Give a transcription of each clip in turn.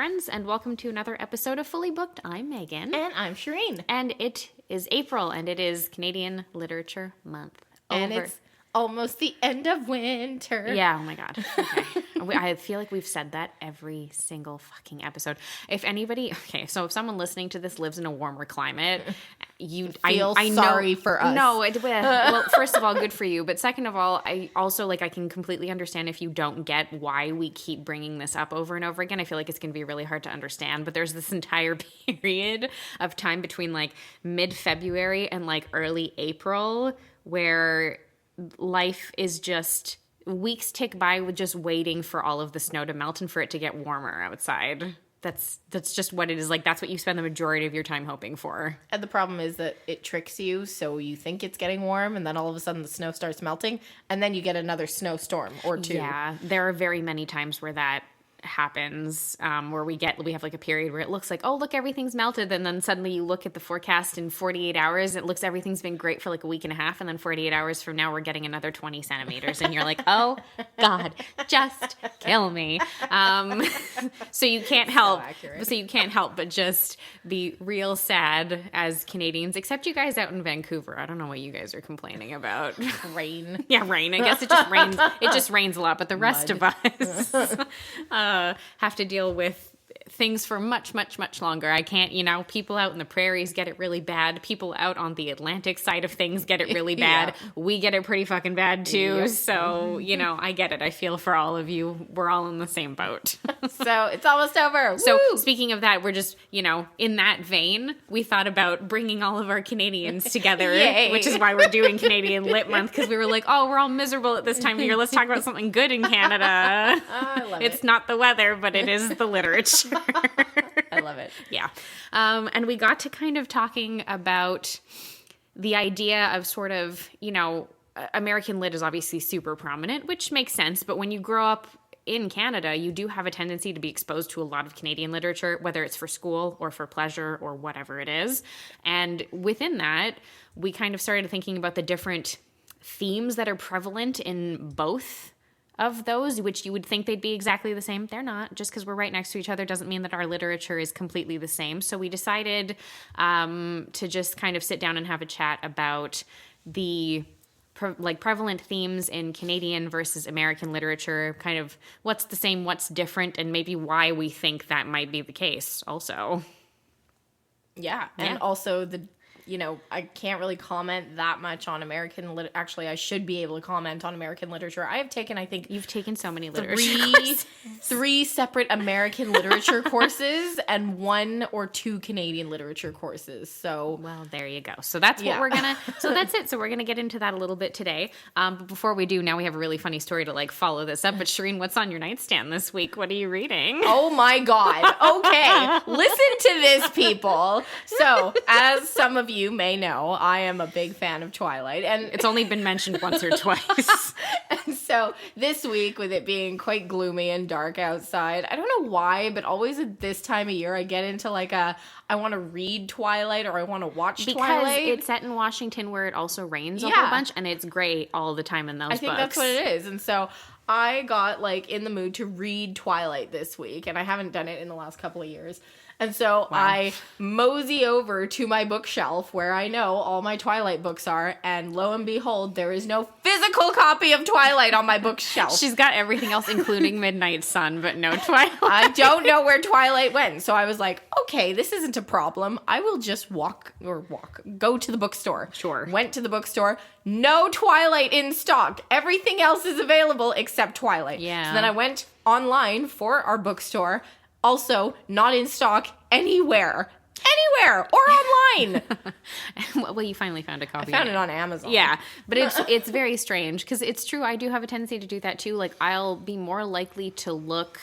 friends, and welcome to another episode of Fully Booked. I'm Meaghan. And I'm Shirin. And it is April, and it is Canadian Literature Month. And it's almost the end of winter. Yeah, oh my God. Okay. I feel like we've said that every single fucking episode. If anybody, so if someone listening to this lives in a warmer climate, I know, sorry for us. No, well, first of all, good for you. But second of all, I also, I can completely understand if you don't get why we keep bringing this up over and over again. I feel like it's going to be really hard to understand. But there's this entire period of time between, mid-February and, early April where life is just... weeks tick by with just waiting for all of the snow to melt and for it to get warmer outside. That's just what it is. That's what you spend the majority of your time hoping for. And the problem is that it tricks you, so you think it's getting warm, and then all of a sudden the snow starts melting, and then you get another snowstorm or two. Yeah, there are very many times where that happens, where we have a period where it looks like, oh, look, everything's melted, and then suddenly you look at the forecast in 48 hours, it looks everything's been great for a week and a half, and then 48 hours from now we're getting another 20 centimeters, and you're like, oh God, just kill me. So you can't help but just be real sad as Canadians, except you guys out in Vancouver. I don't know what you guys are complaining about. Rain. Yeah, rain. I guess it just rains a lot, but the rest of us have to deal with things for much, much, much longer. I can't, people out in the prairies get it really bad. People out on the Atlantic side of things get it really bad. Yeah. We get it pretty fucking bad too. Yep. So, I get it. I feel for all of you. We're all in the same boat. So it's almost over. So Woo! Speaking of that, we're just, in that vein, we thought about bringing all of our Canadians together, which is why we're doing Canadian Lit Month, because we were like, oh, we're all miserable at this time of year. Let's talk about something good in Canada. I love it. It's not the weather, but it is the literature. I love it. Yeah. And we got to kind of talking about the idea of sort of, American lit is obviously super prominent, which makes sense. But when you grow up in Canada, you do have a tendency to be exposed to a lot of Canadian literature, whether it's for school or for pleasure or whatever it is. And within that, we kind of started thinking about the different themes that are prevalent in both of those, which you would think they'd be exactly the same. They're not. Just because we're right next to each other doesn't mean that our literature is completely the same. So we decided to just kind of sit down and have a chat about the prevalent themes in Canadian versus American literature, kind of what's the same, what's different, and maybe why we think that might be the case also. Yeah. And also I can't really comment that much on American lit. Actually, I should be able to comment on American literature. I have taken, I think... You've taken so many literature courses. Three separate American literature courses and 1 or 2 Canadian literature courses. So... Well, there you go. So that's what we're going to... So that's it. So we're going to get into that a little bit today. But before we do, now we have a really funny story to follow this up. But Shirin, what's on your nightstand this week? What are you reading? Oh my God. Okay. Listen to this, people. So, as some of you may know, I am a big fan of Twilight, and it's only been mentioned once or twice. And so this week, with it being quite gloomy and dark outside, I don't know why, but always at this time of year I get into I want to read Twilight or I want to watch Twilight. Because it's set in Washington where it also rains a whole bunch, and it's great all the time in those books. I think that's what it is. And so I got in the mood to read Twilight this week, and I haven't done it in the last couple of years. And so I mosey over to my bookshelf where I know all my Twilight books are, and lo and behold, there is no physical copy of Twilight on my bookshelf. She's got everything else, including Midnight Sun, but no Twilight. I don't know where Twilight went. So I was like, okay, this isn't a problem. I will just go to the bookstore. Sure. Went to the bookstore. No Twilight in stock. Everything else is available except Twilight. Yeah. So then I went online for our bookstore. Also, not in stock anywhere or online. Well, you finally found a copy. I found it on Amazon. Yeah, but it's very strange because it's true. I do have a tendency to do that too. I'll be more likely to look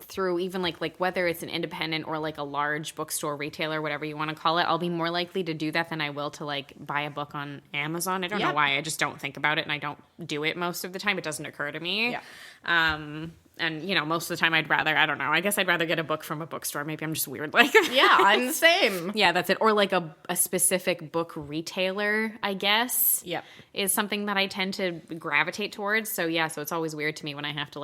through even whether it's an independent or a large bookstore retailer, whatever you want to call it. I'll be more likely to do that than I will to buy a book on Amazon. I don't know why. I just don't think about it, and I don't do it most of the time. It doesn't occur to me. Yeah. And, most of the time I'd rather, I don't know, I guess I'd rather get a book from a bookstore. Maybe I'm just weird Yeah, I'm the same. Yeah, that's it. Or a specific book retailer, I guess. Yep. Is something that I tend to gravitate towards. So, yeah, so it's always weird to me when I have to,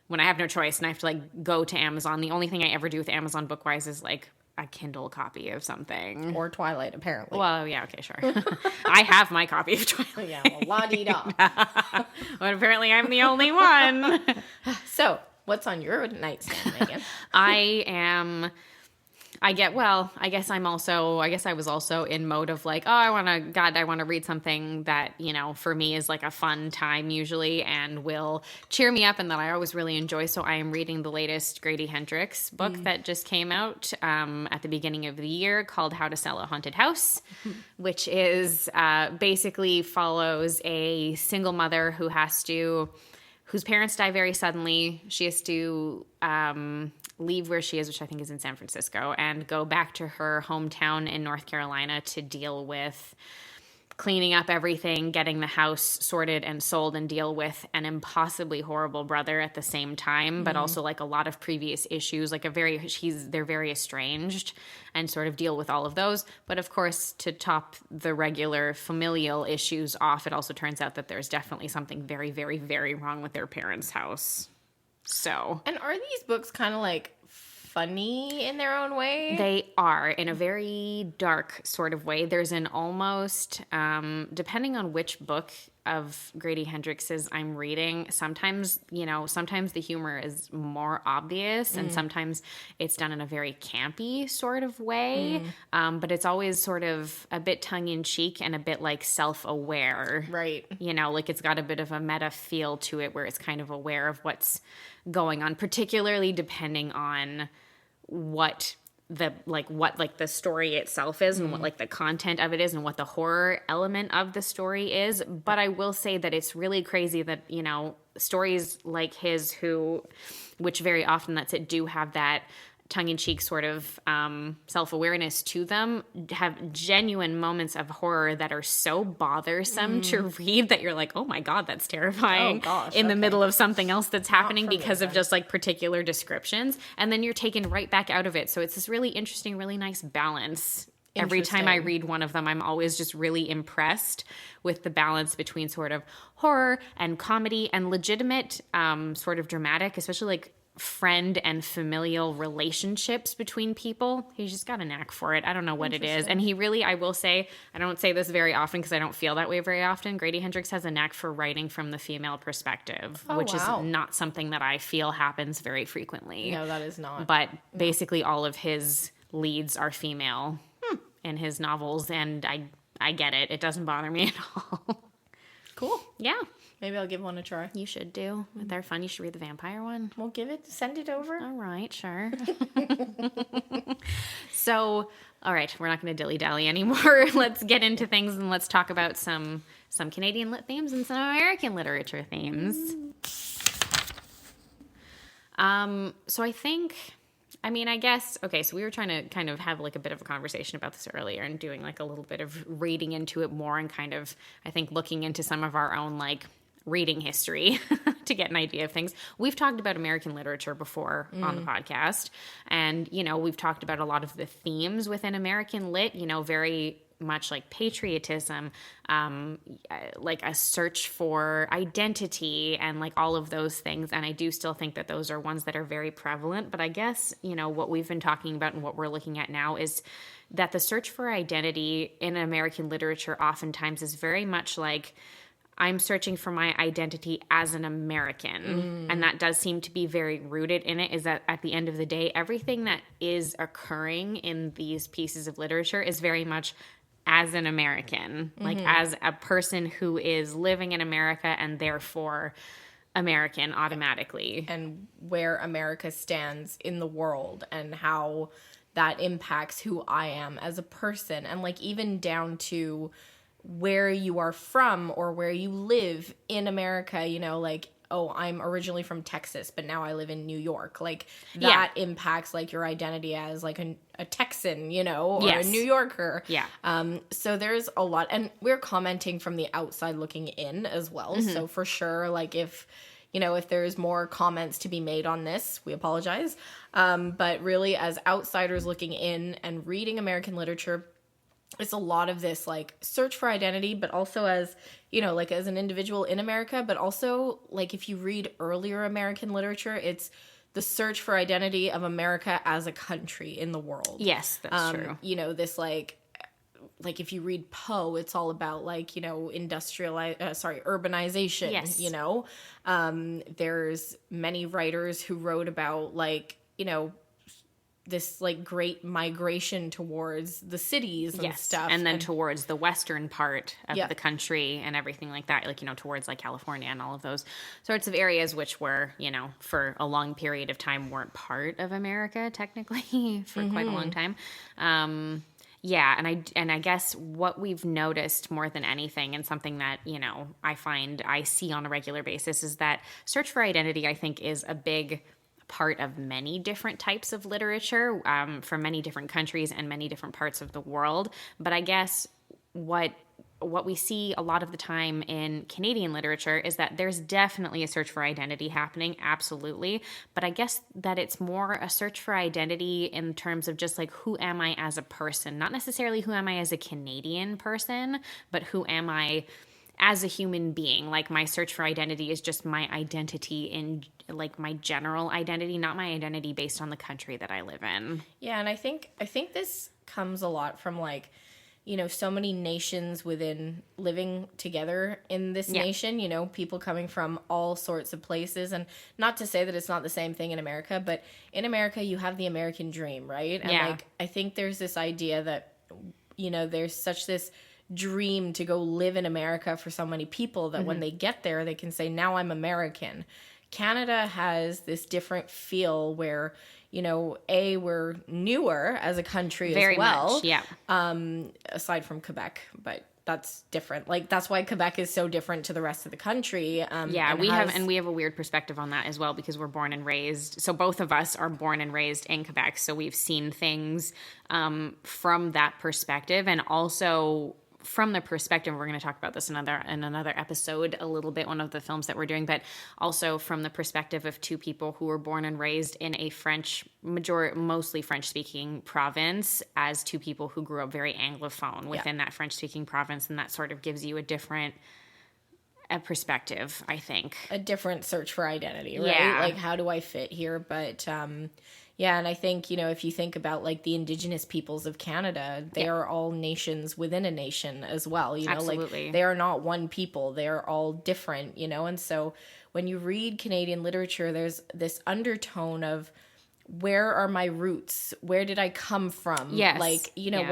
when I have no choice and I have to like go to Amazon, the only thing I ever do with Amazon Bookwise is like a Kindle copy of something. Or Twilight, apparently. Well, yeah, okay, sure. I have my copy of Twilight. Yeah, well, la-dee-da. But apparently I'm the only one. So, what's on your nightstand, Meaghan? I guess I was also in mode of like, I want to read something that, you know, for me is like a fun time usually and will cheer me up and that I always really enjoy. So I am reading the latest Grady Hendrix book that just came out at the beginning of the year called How to Sell a Haunted House, which is basically follows a single mother whose parents die very suddenly. She has to leave where she is, which I think is in San Francisco, and go back to her hometown in North Carolina to deal with cleaning up everything, getting the house sorted and sold, and deal with an impossibly horrible brother at the same time, but also like a lot of previous issues, like they're very estranged, and sort of deal with all of those. But of course, to top the regular familial issues off, it also turns out that there's definitely something very, very, very wrong with their parents' house. So, and are these books kind of like funny in their own way? They are, in a very dark sort of way. There's an almost, depending on which book of Grady Hendrix's I'm reading, sometimes the humor is more obvious and sometimes it's done in a very campy sort of way. But it's always sort of a bit tongue-in-cheek and a bit like self-aware. Right. You know, like it's got a bit of a meta feel to it where it's kind of aware of what's going on, particularly depending on what the story itself is and what like the content of it is and what the horror element of the story is. But I will say that it's really crazy that, you know, stories like his which very often that's it, do have that tongue-in-cheek sort of self-awareness to them, have genuine moments of horror that are so bothersome to read that you're like, oh my God, that's terrifying in the middle of something else that's happening because of just like particular descriptions. And then you're taken right back out of it. So it's this really interesting, really nice balance. Every time I read one of them, I'm always just really impressed with the balance between sort of horror and comedy and legitimate sort of dramatic, especially like friend and familial relationships between people. He's just got a knack for it. I don't know what it is. And he really, I will say, I don't say this very often because I don't feel that way very often. Grady Hendrix has a knack for writing from the female perspective, which is not something that I feel happens very frequently. No, that is not. But basically all of his leads are female in his novels, and I get it. It doesn't bother me at all. Cool. Yeah. Maybe I'll give one a try. You should do. They're fun. You should read the vampire one. We'll send it over. All right, sure. So, all right, we're not going to dilly-dally anymore. Let's get into things and let's talk about some Canadian lit themes and some American literature themes. So I guess, okay, so we were trying to kind of have like a bit of a conversation about this earlier and doing like a little bit of reading into it more and kind of, I think, looking into some of our own like reading history to get an idea of things. We've talked about American literature before on the podcast, and, you know, we've talked about a lot of the themes within American lit, you know, very much like patriotism, like a search for identity and like all of those things. And I do still think that those are ones that are very prevalent. But I guess, you know, what we've been talking about and what we're looking at now is that the search for identity in American literature oftentimes is very much like, I'm searching for my identity as an American. And that does seem to be very rooted in it, is that at the end of the day, everything that is occurring in these pieces of literature is very much as an American, like as a person who is living in America and therefore American automatically. And where America stands in the world and how that impacts who I am as a person. And like even down to where you are from or where you live in America, you know, like, oh, I'm originally from Texas, but now I live in New York. Like that impacts like your identity as like a Texan, you know, or a New Yorker. Yeah. So there's a lot, and we're commenting from the outside looking in as well. So for sure, like if there's more comments to be made on this, we apologize. But really as outsiders looking in and reading American literature, it's a lot of this like search for identity, but also as, you know, like as an individual in America, but also like if you read earlier American literature, it's the search for identity of America as a country in the world. Yes, that's true. You know, this like if you read Poe, it's all about like, you know, urbanization, Yes. you know. There's many writers who wrote about like, you know, this like great migration towards the cities and stuff. And then towards the western part of Yeah. the country and everything like that, like, you know, towards like California and all of those sorts of areas, which were, you know, for a long period of time weren't part of America technically for quite a long time. Yeah, and I guess what we've noticed more than anything, and something that, you know, I find I see on a regular basis, is that search for identity, I think, is a big part of many different types of literature from many different countries and many different parts of the world. But I guess what we see a lot of the time in Canadian literature is that there's definitely a search for identity happening, absolutely. But I guess that it's more a search for identity in terms of just like, who am I as a person? Not necessarily who am I as a Canadian person, but who am I as a human being. Like, my search for identity is just my identity in like my general identity, not my identity based on the country that I live in. Yeah, and I think this comes a lot from like, you know, so many nations within living together in this nation, you know, people coming from all sorts of places. And not to say that it's not the same thing in America, but in America you have the American dream, right? And like, I think there's this idea that, you know, there's such this dream to go live in America for so many people that when they get there, they can say, now I'm American. Canada has this different feel where, you know, we're newer as a country Very as well. much, yeah. Aside from Quebec, but that's different. Like, that's why Quebec is so different to the rest of the country. We have a weird perspective on that as well, because we're born and raised. So both of us are born and raised in Quebec. So we've seen things from that perspective, and also from the perspective, we're going to talk about this in another episode a little bit, one of the films that we're doing, but also from the perspective of two people who were born and raised in a mostly French-speaking province, as two people who grew up very Anglophone within that French-speaking province, and that sort of gives you a different perspective, I think. A different search for identity, right? Yeah. Like, how do I fit here? But yeah, and I think, you know, if you think about like the Indigenous peoples of Canada, they are all nations within a nation as well. You know, Absolutely. like, they are not one people. They are all different, you know. And so when you read Canadian literature, there's this undertone of, where are my roots? Where did I come from? Yes. Like, you know,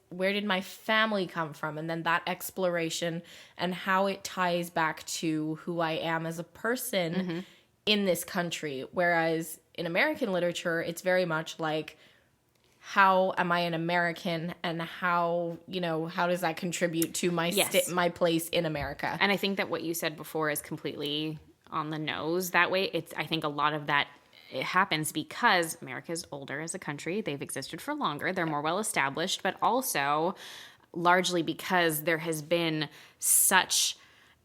where did my family come from? And then that exploration and how it ties back to who I am as a person in this country. Whereas in American literature, it's very much like, how am I an American, and how does that contribute to my my place in America? And I think that what you said before is completely on the nose that way. I think a lot of that, it happens because America's older as a country. They've existed for longer. They're more well established, but also largely because there has been such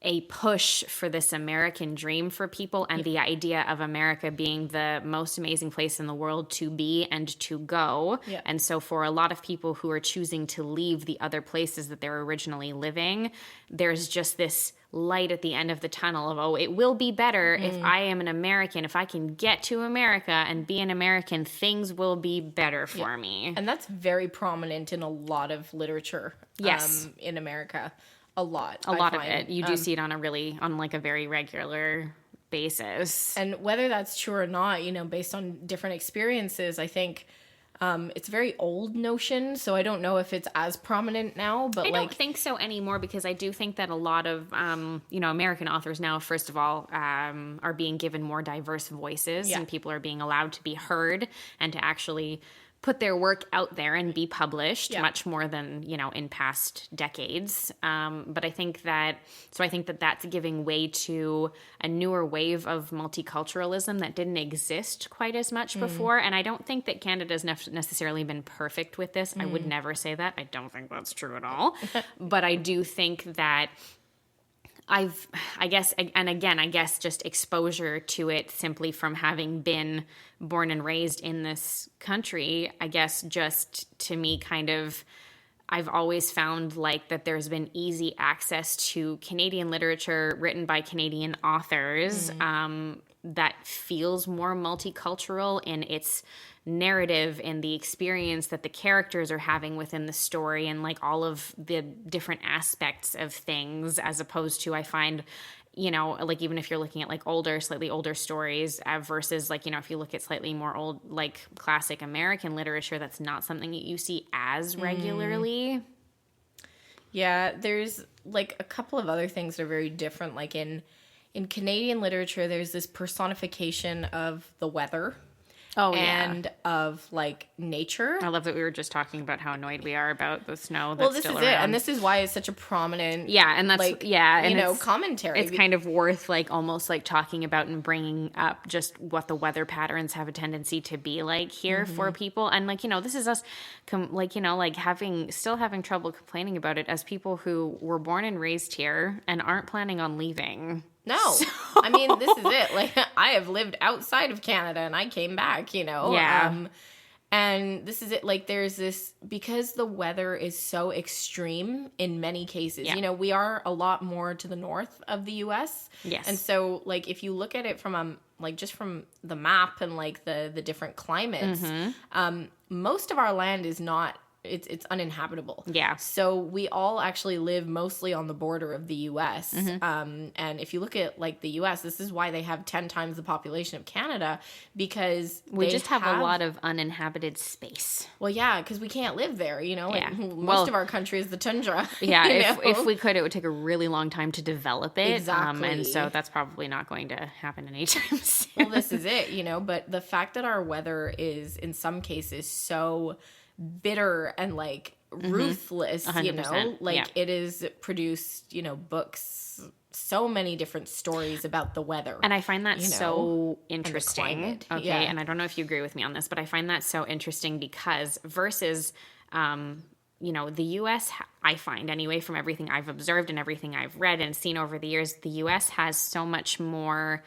a push for this American dream for people, and the idea of America being the most amazing place in the world to be and to go. Yeah. And so for a lot of people who are choosing to leave the other places that they're originally living, there's just this light at the end of the tunnel of, it will be better if I am an American. If I can get to America and be an American, things will be better for me. And that's very prominent in a lot of literature. Yes. In America. A lot of it. You do see it on a very regular basis. And whether that's true or not, you know, based on different experiences, I think it's a very old notion. So I don't know if it's as prominent now, but I don't think so anymore, because I do think that a lot of, American authors now, first of all, are being given more diverse voices, and people are being allowed to be heard and to actually put their work out there and be published much more than, in past decades. But I think that that's giving way to a newer wave of multiculturalism that didn't exist quite as much before. And I don't think that Canada's necessarily been perfect with this. I would never say that. I don't think that's true at all. But I do think that I guess just exposure to it simply from having been born and raised in this country, I guess just to me kind of I've always found like that there's been easy access to Canadian literature written by Canadian authors that feels more multicultural in its narrative and the experience that the characters are having within the story and like all of the different aspects of things, as opposed to, I find, you know, like even if you're looking at like slightly older stories versus like, you know, if you look at slightly more old, like classic American literature, that's not something that you see as regularly. Yeah, there's like a couple of other things that are very different. Like in Canadian literature, there's this personification of the weather. And of like nature. I love that we were just talking about how annoyed we are about the snow that's well, this still is around. It, and this is why it's such a prominent, and that's like, and you know, commentary. It's kind of worth like almost like talking about and bringing up just what the weather patterns have a tendency to be like here for people, and like, you know, this is us, like, you know, like still having trouble complaining about it as people who were born and raised here and aren't planning on leaving. No, so. I mean, this is it. Like, I have lived outside of Canada and I came back, you know? Yeah. And this is it. Like, there's this, because the weather is so extreme in many cases, you know, we are a lot more to the north of the U.S. Yes. And so, like, if you look at it from, like, just from the map and, like, the different climates, most of our land is not, it's uninhabitable. Yeah. So we all actually live mostly on the border of the U.S. And if you look at like the U.S., this is why they have 10 times the population of Canada, because we just have a lot of uninhabited space. Well, yeah, because we can't live there. You know, like most of our country is the tundra. Yeah, if we could, it would take a really long time to develop it. Exactly. And so that's probably not going to happen anytime soon. Well, this is it. You know, but the fact that our weather is in some cases so bitter and like ruthless, 100%. You know, like it is produced, you know, books, so many different stories about the weather. And I find that so interesting. Okay. And I don't know if you agree with me on this, but I find that so interesting because versus, you know, the U.S., I find anyway, from everything I've observed and everything I've read and seen over the years, the U.S. has so much more,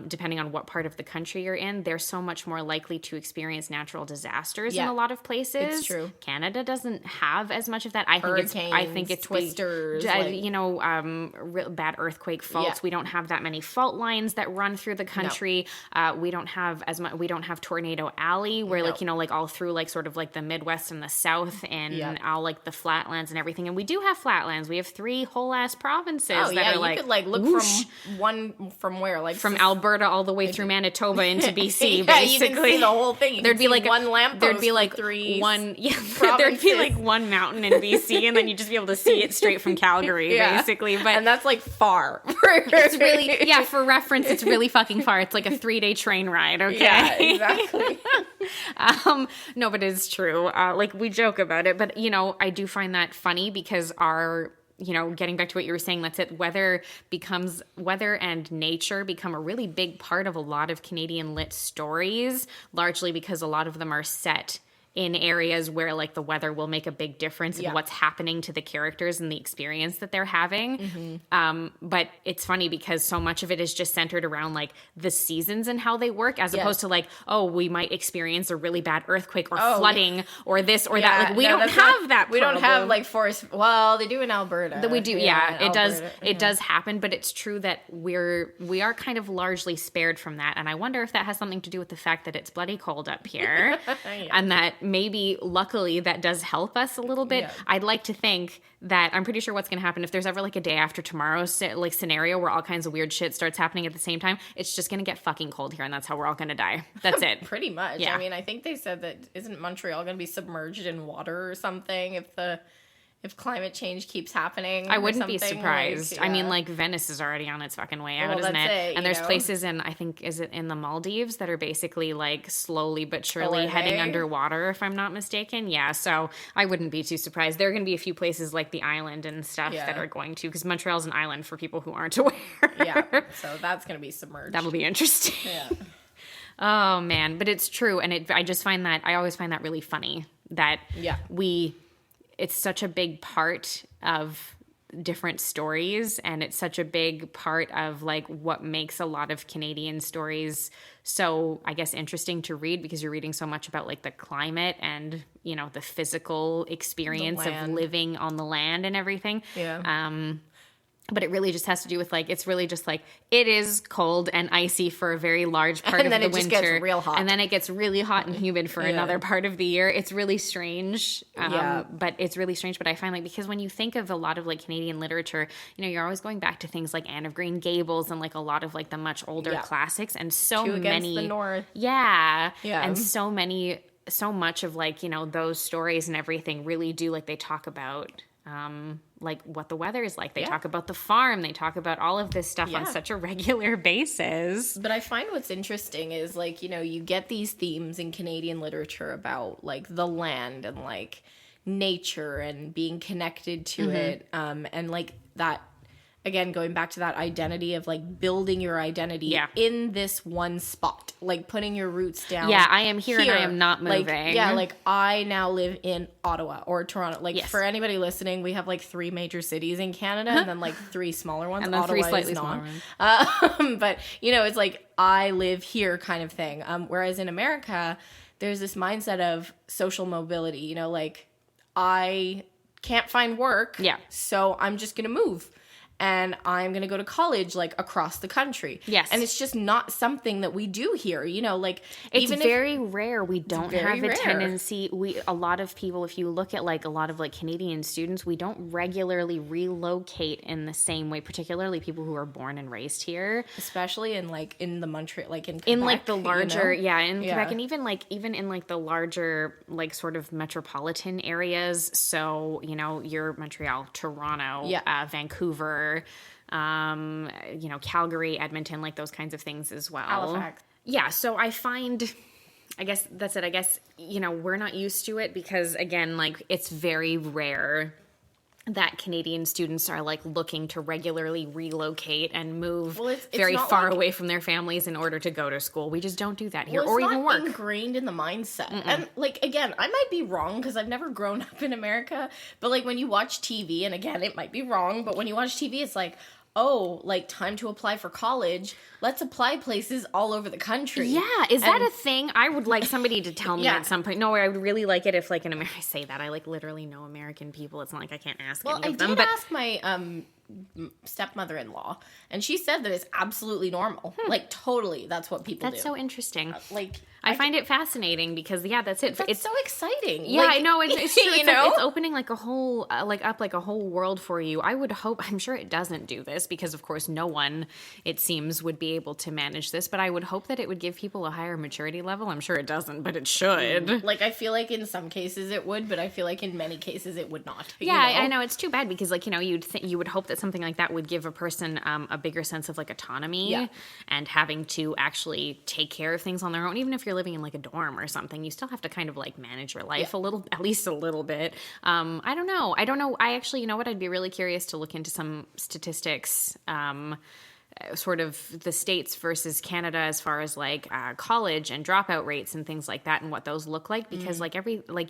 depending on what part of the country you're in, they're so much more likely to experience natural disasters in a lot of places. It's true. Canada doesn't have as much of that. I think it's twisters, you know, bad earthquake faults. We don't have that many fault lines that run through the country. No. We don't have as much. We don't have Tornado Alley, where like, you know, like all through like sort of like the Midwest and the South and all like the flatlands and everything. And we do have flatlands. We have 3 whole ass provinces that are like, you could like look from where, like from Alberta all the way through Manitoba into BC, basically. You can see the whole thing. There'd be like one lamppost. There'd be like one. Yeah, there'd be like one mountain in BC, and then you'd just be able to see it straight from Calgary, basically. But and that's like far. It's really for reference, it's really fucking far. It's like a 3-day train ride. Okay, yeah, exactly. No, but it's true. Like we joke about it, but you know, I do find that funny because you know, getting back to what you were saying, that's it. Weather and nature become a really big part of a lot of Canadian lit stories, largely because a lot of them are set in areas where like the weather will make a big difference in what's happening to the characters and the experience that they're having. But it's funny because so much of it is just centered around like the seasons and how they work, as opposed to like, oh, we might experience a really bad earthquake or flooding or this or that. Like we don't have that. We don't have like forest. Well, they do in Alberta. We do. It does. It does happen, but it's true that we are kind of largely spared from that. And I wonder if that has something to do with the fact that it's bloody cold up here and that maybe luckily that does help us a little bit. I'd like to think that I'm pretty sure what's going to happen if there's ever like a day after tomorrow like scenario where all kinds of weird shit starts happening at the same time, it's just going to get fucking cold here and that's how we're all going to die. That's it. Pretty much. I mean, I think they said that isn't Montreal going to be submerged in water or something if climate change keeps happening. I wouldn't be surprised. Like, I mean, like Venice is already on its fucking way out, isn't it? And there's places in, I think, is it in the Maldives that are basically like slowly but surely heading underwater, if I'm not mistaken. Yeah, so I wouldn't be too surprised. There are going to be a few places like the island and stuff that are going to, because Montreal's an island for people who aren't aware. So that's going to be submerged. That'll be interesting. Oh man, but it's true, and I always find that really funny that it's such a big part of different stories, and it's such a big part of like what makes a lot of Canadian stories so, I guess, interesting to read, because you're reading so much about like the climate and, you know, the physical experience of living on the land and everything. But it really just has to do with like, it's really just like, it is cold and icy for a very large part of the winter. And then it just gets real hot. And then it gets really hot and humid for another part of the year. It's really strange. But it's really strange. But I find like, because when you think of a lot of like Canadian literature, you know, you're always going back to things like Anne of Green Gables and like a lot of like the much older classics, and so Two many. Against the North. And so much of like, you know, those stories and everything really do like, they talk about like what the weather is like. They talk about the farm. They talk about all of this stuff on such a regular basis. But I find what's interesting is like, you know, you get these themes in Canadian literature about like the land and like nature and being connected to it. And like that, again, going back to that identity of like building your identity in this one spot, like putting your roots down. Yeah, I am here and I am not moving. Like, like I now live in Ottawa or Toronto. Like for anybody listening, we have like 3 major cities in Canada and then like 3 smaller ones. And then Ottawa 3 slightly smaller ones. But you know, it's like I live here kind of thing. Whereas in America, there's this mindset of social mobility. You know, like I can't find work, so I'm just gonna move. And I'm going to go to college, like, across the country. Yes. And it's just not something that we do here, you know, like... It's very rare. We don't have a tendency... A lot of people, if you look at, like, a lot of, like, Canadian students, we don't regularly relocate in the same way, particularly people who are born and raised here. Especially in, like, in the Montreal... Like, in Quebec, in, like, the larger... you know? In Quebec. And even in, like, the larger, like, sort of metropolitan areas. So, you know, you're Montreal, Toronto, Vancouver... you know, Calgary, Edmonton, like those kinds of things as well. Halifax. Yeah, so I find, I guess that's it. I guess, you know, we're not used to it because, again, like, it's very rare that Canadian students are like looking to regularly relocate and move it's very far away from their families in order to go to school. We just don't do that here, or even work. It's not ingrained in the mindset. And like, again, I might be wrong because I've never grown up in America, but like when you watch TV, and again, it might be wrong, but when you watch TV, it's like, oh, like time to apply for college. Let's apply places all over the country. Yeah, is that a thing? I would like somebody to tell me at some point. No, I would really like it if, like, in America, I say that I like literally know American people. It's not like I can't ask any of them. Well, I did ask my stepmother-in-law, and she said that it's absolutely normal. Like, totally, that's what people do. That's so interesting. Like, I find it fascinating because, that's it. It's so exciting. Yeah, like, I know. It's true. You know? It's opening like a whole, up like a whole world for you. I would hope, I'm sure it doesn't do this because, of course, no one, it seems, would be able to manage this. But I would hope that it would give people a higher maturity level. I'm sure it doesn't, but it should. Like, I feel like in some cases it would, but I feel like in many cases it would not. Yeah, I know. It's too bad because, like, you know, you would hope that something like that would give a person a bigger sense of, like, autonomy and having to actually take care of things on their own. Even if you're living in, like, a dorm or something, you still have to kind of, like, manage your life a little, at least a little bit. I don't know. I actually, you know what? I'd be really curious to look into some statistics, sort of the States versus Canada as far as like college and dropout rates and things like that and what those look like, because like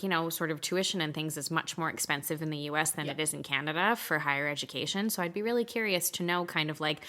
you know, sort of tuition and things is much more expensive in the US than it is in Canada for higher education. So I'd be really curious to know kind of like,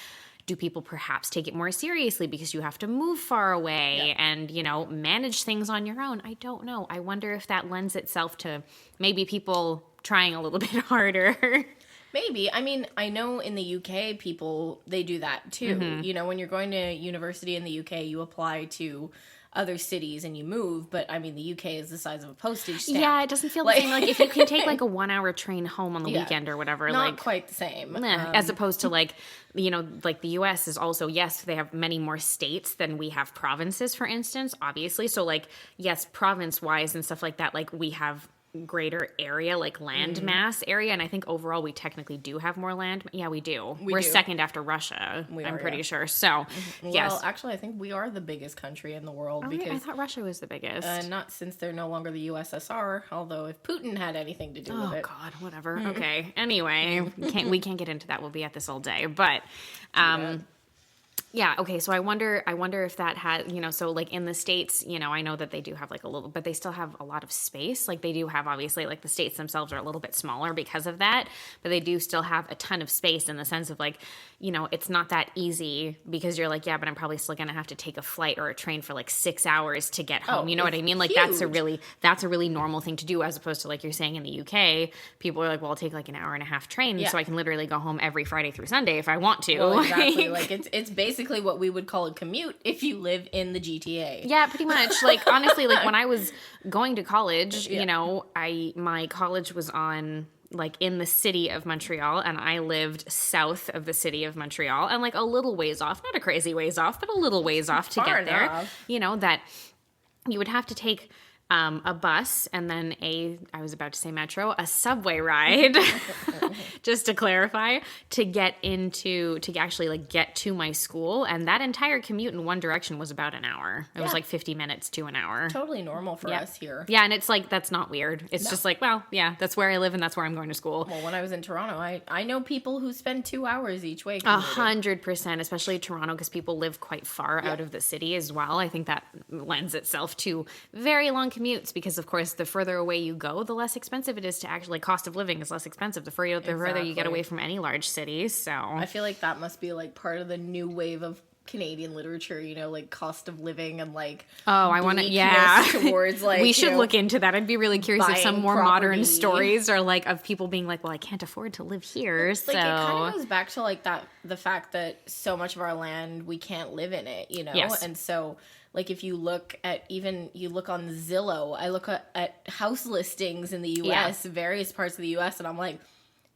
do people perhaps take it more seriously because you have to move far away and, you know, manage things on your own? I don't know. I wonder if that lends itself to maybe people trying a little bit harder. Maybe. I mean, I know in the UK, people, they do that too. Mm-hmm. You know, when you're going to university in the UK, you apply to other cities and you move, but I mean, the UK is the size of a postage stamp. Yeah, it doesn't feel the same. Like if you can take like a 1-hour train home on the weekend or whatever. Not like quite the same. As opposed to like, you know, like the US is also, yes, they have many more states than we have provinces, for instance, obviously. So like, yes, province-wise and stuff like that, like we have greater area, like land mass area, and I think overall we technically do have more land. Yeah, we do. We're second after Russia. I'm pretty sure. So, yes. Well, actually, I think we are the biggest country in the world because I thought Russia was the biggest. Not since they're no longer the USSR. Although if Putin had anything to do with it. Oh God, whatever. Okay. Anyway, we can't get into that. We'll be at this all day. But, Yeah. Okay. So I wonder if that has, so like in the States, I know that they do have like a little, but they still have a lot of space. Like they do have, obviously, like the states themselves are a little bit smaller because of that, but they do still have a ton of space in the sense of like, it's not that easy because you're like, yeah, but I'm probably still going to have to take a flight or a train for like 6 hours to get home. You know what I mean? Like that's a really normal thing to do, as opposed to like you're saying in the UK, people are like, well, I'll take like an hour and a half train so I can literally go home every Friday through Sunday if I want to. Well, exactly. Like it's basically what we would call a commute if you live in the GTA. Yeah, pretty much. Like honestly, like when I was going to college, my college was on like in the city of Montreal, and I lived south of the city of Montreal, and like a little ways off, not a crazy ways off, but a little ways off to get there. That you would have to take a bus and then I was about to say metro, a subway ride, just to clarify, to actually like get to my school. And that entire commute in one direction was about an hour. It was like 50 minutes to an hour. Totally normal for us here. Yeah. And it's like, that's not weird. It's just like, well, yeah, that's where I live and that's where I'm going to school. Well, when I was in Toronto, I know people who spend 2 hours each way. 100%, especially Toronto, because people live quite far out of the city as well. I think that lends itself to very long commutes because, of course, the further away you go, the less expensive it is to actually, cost of living is less expensive the further you get away from any large cities. So I feel like that must be like part of the new wave of Canadian literature, like cost of living and like I want to towards like we should look into that. I'd be really curious if some more modern stories are like of people being like, well, I can't afford to live here. Like it kind of goes back to like the fact that so much of our land we can't live in it, Yes. And so like if you look on Zillow, I look at house listings in the US, various parts of the US, and I'm like,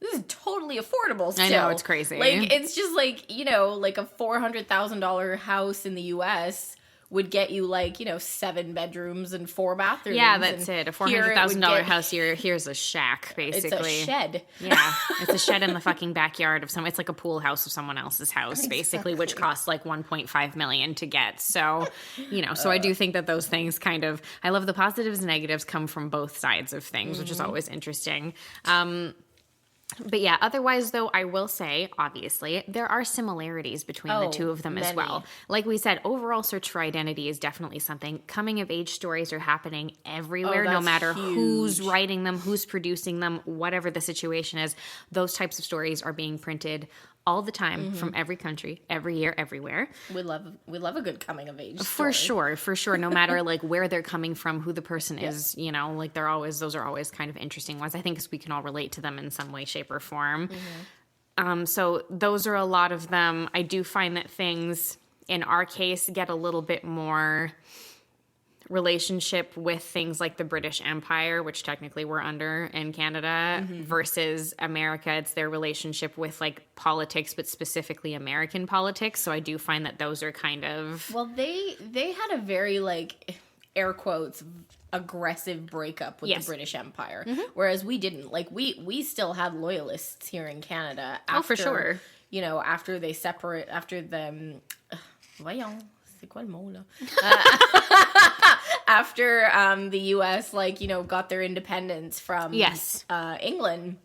this is totally affordable still. I know, it's crazy. Like, it's just like, like a $400,000 house in the U.S. would get you like, 7 bedrooms and 4 bathrooms. Yeah, that's it. A $400,000 house here. Here's a shack, basically. It's a shed. Yeah, it's a shed in the fucking backyard of it's like a pool house of someone else's house, basically, which costs like $1.5 million to get. So, so I do think that those things I love the positives and negatives come from both sides of things, which is always interesting. But yeah, otherwise, though, I will say, obviously, there are similarities between the two of them as well. Like we said, overall search for identity is definitely something. Coming of age stories are happening everywhere, no matter who's writing them, who's producing them, whatever the situation is. Those types of stories are being printed all the time from every country, every year, everywhere. We love a good coming of age story. For sure. No matter like where they're coming from, who the person is, like those are always kind of interesting ones. I think because we can all relate to them in some way, shape, or form. So those are a lot of them. I do find that things in our case get a little bit more relationship with things like the British Empire, which technically we're under in Canada, versus America. It's their relationship with like politics, but specifically American politics. So I do find that those are kind of... Well, they had a very like, air quotes, aggressive breakup with the British Empire, whereas we didn't. Like we still had loyalists here in Canada. For sure. After they separate, after the... voyons. C'est quoi le mot, là? After the U.S. got their independence from England,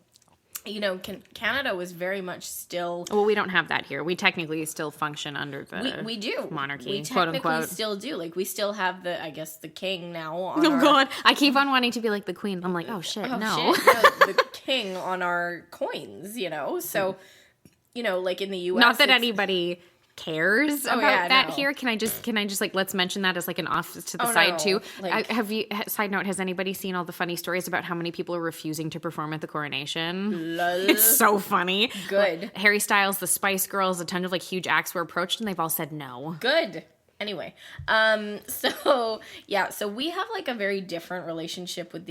Canada was very much still... Well, we don't have that here. We technically still function under the we do. Monarchy, we quote unquote. We still do. Like, we still have the king now on God. I keep on wanting to be like the queen. I'm like, no. Shit. The king on our coins, So, like in the U.S. Not that anybody... cares about that here. Can I just like, let's mention that as like an off to the side too. Like, side note, has anybody seen all the funny stories about how many people are refusing to perform at the coronation? Lol. It's so funny. Good. Like, Harry Styles, the Spice Girls, a ton of like huge acts were approached and they've all said no. Good. Anyway, so we have like a very different relationship with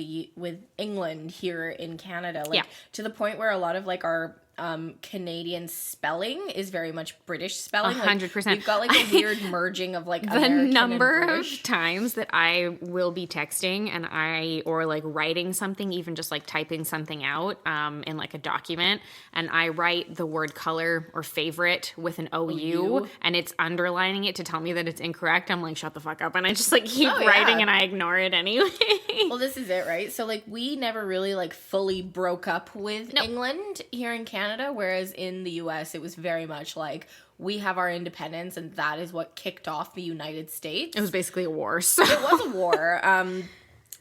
England here in Canada, like to the point where a lot of like our Canadian spelling is very much British spelling. 100%. We've got like a weird merging of like the American number and of times that I will be texting or like writing something, even just like typing something out in like a document, and I write the word color or favorite with an OU and it's underlining it to tell me that it's incorrect. I'm like, shut the fuck up, and I just like keep writing and I ignore it anyway. Well, this is it, right? So like we never really like fully broke up with England here in Canada. Canada, whereas in the US, it was very much like, we have our independence, and that is what kicked off the United States. It was basically a war. So. It was a war.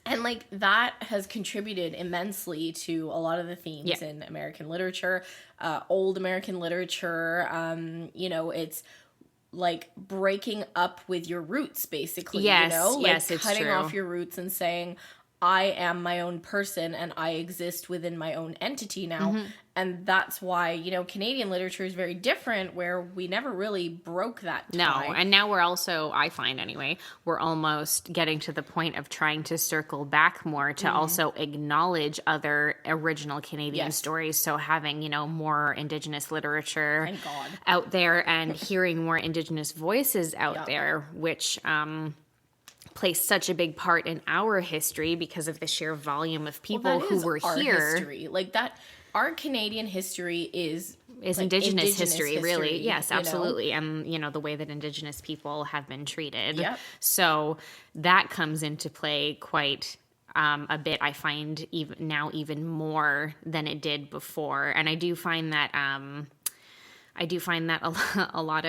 And, like, that has contributed immensely to a lot of the themes in American literature, old American literature. You know, it's like breaking up with your roots, basically. Yes, you know? Like, yes, it's cutting true. off your roots and saying, I am my own person and I exist within my own entity now. Mm-hmm. And that's why, you know, Canadian literature is very different, where we never really broke that tie. No, and now we're also, I find anyway, we're almost getting to the point of trying to circle back more to also acknowledge other original Canadian stories. So having, you know, more Indigenous literature Thank God. out there and hearing more Indigenous voices out there, which plays such a big part in our history because of the sheer volume of people who were our here. History. Like that, our Canadian history is like Indigenous history, really. Yes, you know? absolutely. And, you know, the way that Indigenous people have been treated. Yep. So that comes into play quite a bit, I find, even more than it did before. And I do find that a lot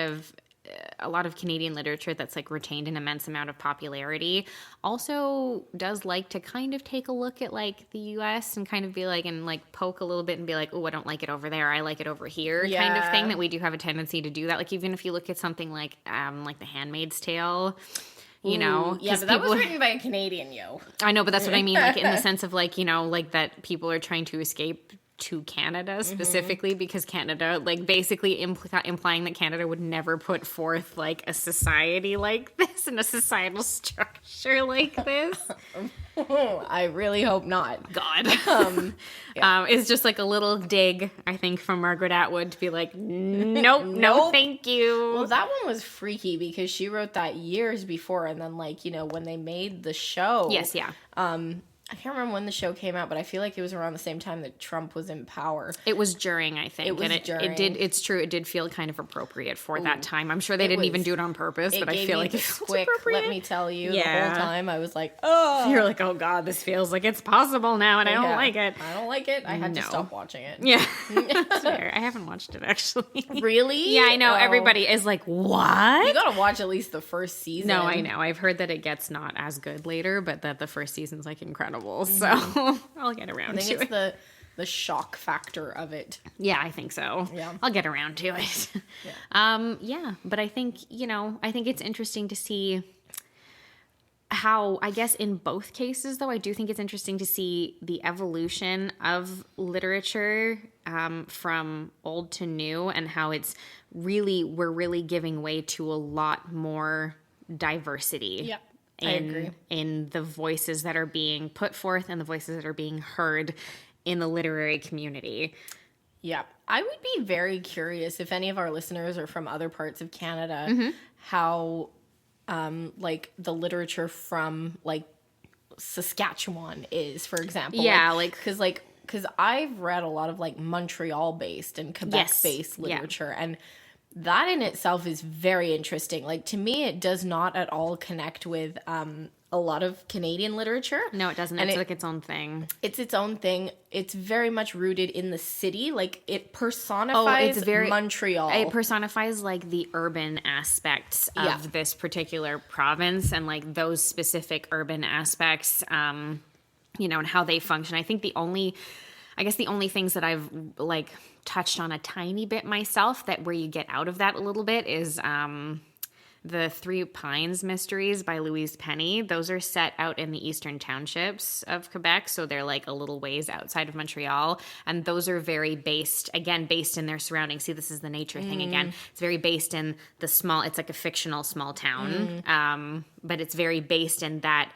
of Canadian literature that's like retained an immense amount of popularity also does like to kind of take a look at like the US and kind of be like, and like poke a little bit and be like, oh, I don't like it over there, I like it over here, kind of thing. That we do have a tendency to do that. Like even if you look at something like The Handmaid's Tale, you know, yeah, but that was written by a Canadian, I know, but that's what I mean, like in the sense of like, you know, like that people are trying to escape to Canada specifically because Canada, like basically implying that Canada would never put forth like a society like this and a societal structure like this. I really hope not. God. It's just like a little dig, I think, from Margaret Atwood to be like, nope, no, thank you. Well, that one was freaky because she wrote that years before, and then like, you know, when they made the show. Yes, yeah. I can't remember when the show came out, but I feel like it was around the same time that Trump was in power. It was during, I think. It was during. It's true. It did feel kind of appropriate for that time. I'm sure they didn't even do it on purpose, but I feel like it's quick. Let me tell you, the whole time I was like, oh. You're like, oh God, this feels like it's possible now, and I don't like it. I don't like it. I had to stop watching it. Yeah. That's fair. I haven't watched it, actually. Really? Yeah, I know. Everybody is like, what? You gotta watch at least the first season. No, I know. I've heard that it gets not as good later, but that the first season's like incredible, so I'll get around to it. I think it's the shock factor of it. Yeah, I think so. Yeah. I'll get around to it. Yeah, but I think, you know, I think it's interesting to see how, I guess in both cases, though, I do think it's interesting to see the evolution of literature from old to new and how we're really giving way to a lot more diversity. Yeah. I agree. In the voices that are being put forth and the voices that are being heard in the literary community. Yeah. I would be very curious if any of our listeners are from other parts of Canada, how like the literature from like Saskatchewan is, for example. Yeah, because I've read a lot of like Montreal based and Quebec based literature, and that in itself is very interesting. Like, to me, it does not at all connect with a lot of Canadian literature. No, it doesn't. It's like its own thing. It's its own thing. It's very much rooted in the city. Like, it personifies Montreal. It personifies, like, the urban aspects of this particular province and, like, those specific urban aspects, you know, and how they function. I think the only things that I've, like, touched on a tiny bit myself that where you get out of that a little bit is the Three Pines mysteries by Louise Penny. Those are set out in the eastern townships of Quebec, so they're like a little ways outside of Montreal, and those are very based in their surroundings. See, this is the nature thing again. It's very based in it's like a fictional small town, but it's very based in that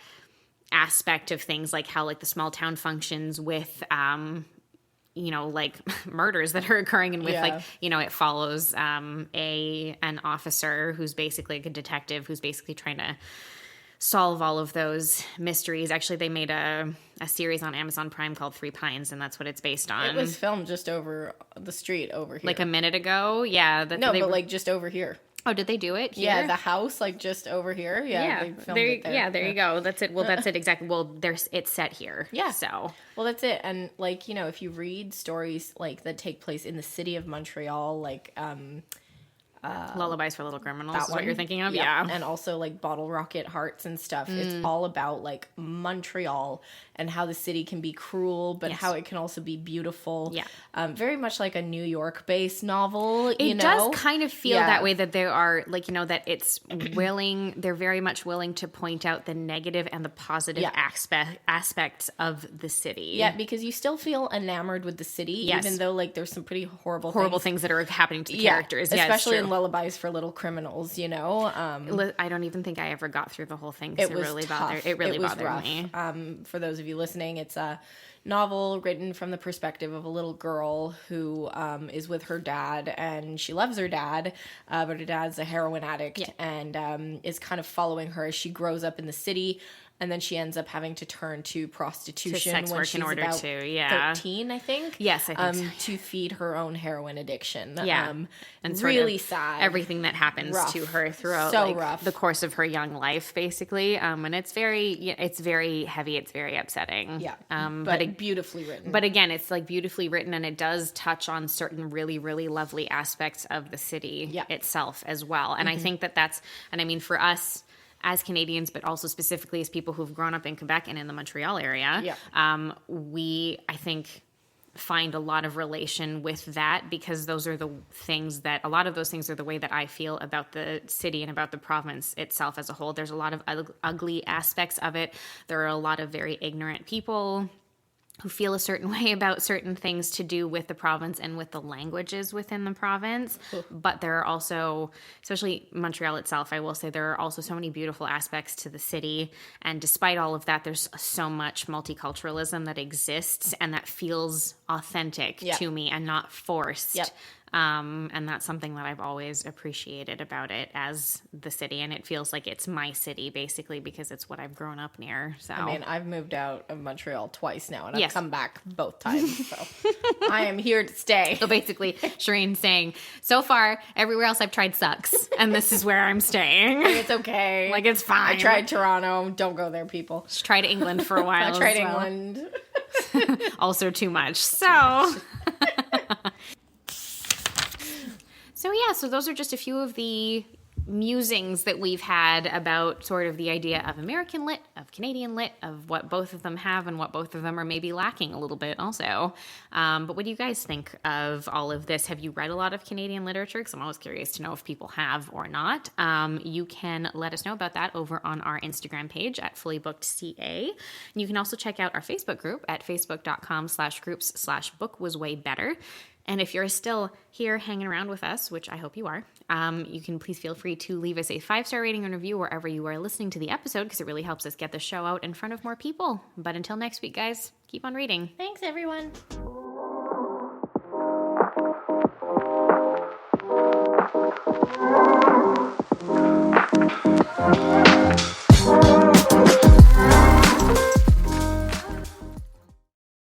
aspect of things, like how like the small town functions with you know, like murders that are occurring, and with like, you know, it follows an officer who's basically like a detective who's basically trying to solve all of those mysteries. Actually, they made a series on Amazon Prime called Three Pines, and that's what it's based on. It was filmed just over the street over here. Like a minute ago. Yeah. But like just over here. Oh, did they do it here? Yeah, the house, like, just over here. Yeah, they filmed it there. Yeah, there you go. That's it. Well, that's it exactly. Well, it's set here. Yeah. So. Well, that's it. And, like, you know, if you read stories, like, that take place in the city of Montreal, like, Lullabies for Little Criminals is one. what you're thinking of? Yep. Yeah. And also, like, Bottle Rocket Hearts and stuff. It's all about, like, Montreal and how the city can be cruel, but how it can also be beautiful. Yeah. Very much like a New York-based novel, It does kind of feel that way, that there are, like, you know, that it's they're very much willing to point out the negative and the positive aspects of the city. Yeah, because you still feel enamored with the city, even though, like, there's some pretty horrible things that are happening to the characters. Especially in Lullabies for Little Criminals, you know? I don't even think I ever got through the whole thing. It really bothered rough. Me. For those of you listening, it's a novel written from the perspective of a little girl who is with her dad, and she loves her dad, but her dad's a heroin addict, and is kind of following her as she grows up in the city. And then she ends up having to turn to prostitution sex when work she's in order about to 13, I think. Yes, I think so. To feed her own heroin addiction. Yeah. And really sad. Everything that happens to her throughout the course of her young life, basically. And it's very heavy. It's very upsetting. Yeah. But beautifully written. But again, it's like beautifully written, and it does touch on certain really, really lovely aspects of the city itself as well. And I think that's, and I mean, for us, as Canadians, but also specifically as people who've grown up in Quebec and in the Montreal area, we, I think, find a lot of relation with that, because those are the things that, a lot of those things are the way that I feel about the city and about the province itself as a whole. There's a lot of ugly aspects of it. There are a lot of very ignorant people who feel a certain way about certain things to do with the province and with the languages within the province. But there are also, especially Montreal itself, I will say there are also so many beautiful aspects to the city. And despite all of that, there's so much multiculturalism that exists and that feels authentic to me and not forced. Yep. And that's something that I've always appreciated about it as the city. And it feels like it's my city, basically, because it's what I've grown up near. So I mean, I've moved out of Montreal twice now, and I've come back both times. So I am here to stay. So basically, Shireen's saying, so far, everywhere else I've tried sucks, and this is where I'm staying. It's okay. Like, it's fine. I tried Toronto. Don't go there, people. Just tried England for a while. I tried England. Also too much. So... So those are just a few of the musings that we've had about sort of the idea of American lit, of Canadian lit, of what both of them have and what both of them are maybe lacking a little bit also. But what do you guys think of all of this? Have you read a lot of Canadian literature? Because I'm always curious to know if people have or not. You can let us know about that over on our Instagram page at fullybookedca. And you can also check out our Facebook group at facebook.com/groups/bookwaswaybetter. And if you're still here hanging around with us, which I hope you are, you can please feel free to leave us a 5-star rating and review wherever you are listening to the episode, because it really helps us get the show out in front of more people. But until next week, guys, keep on reading. Thanks, everyone.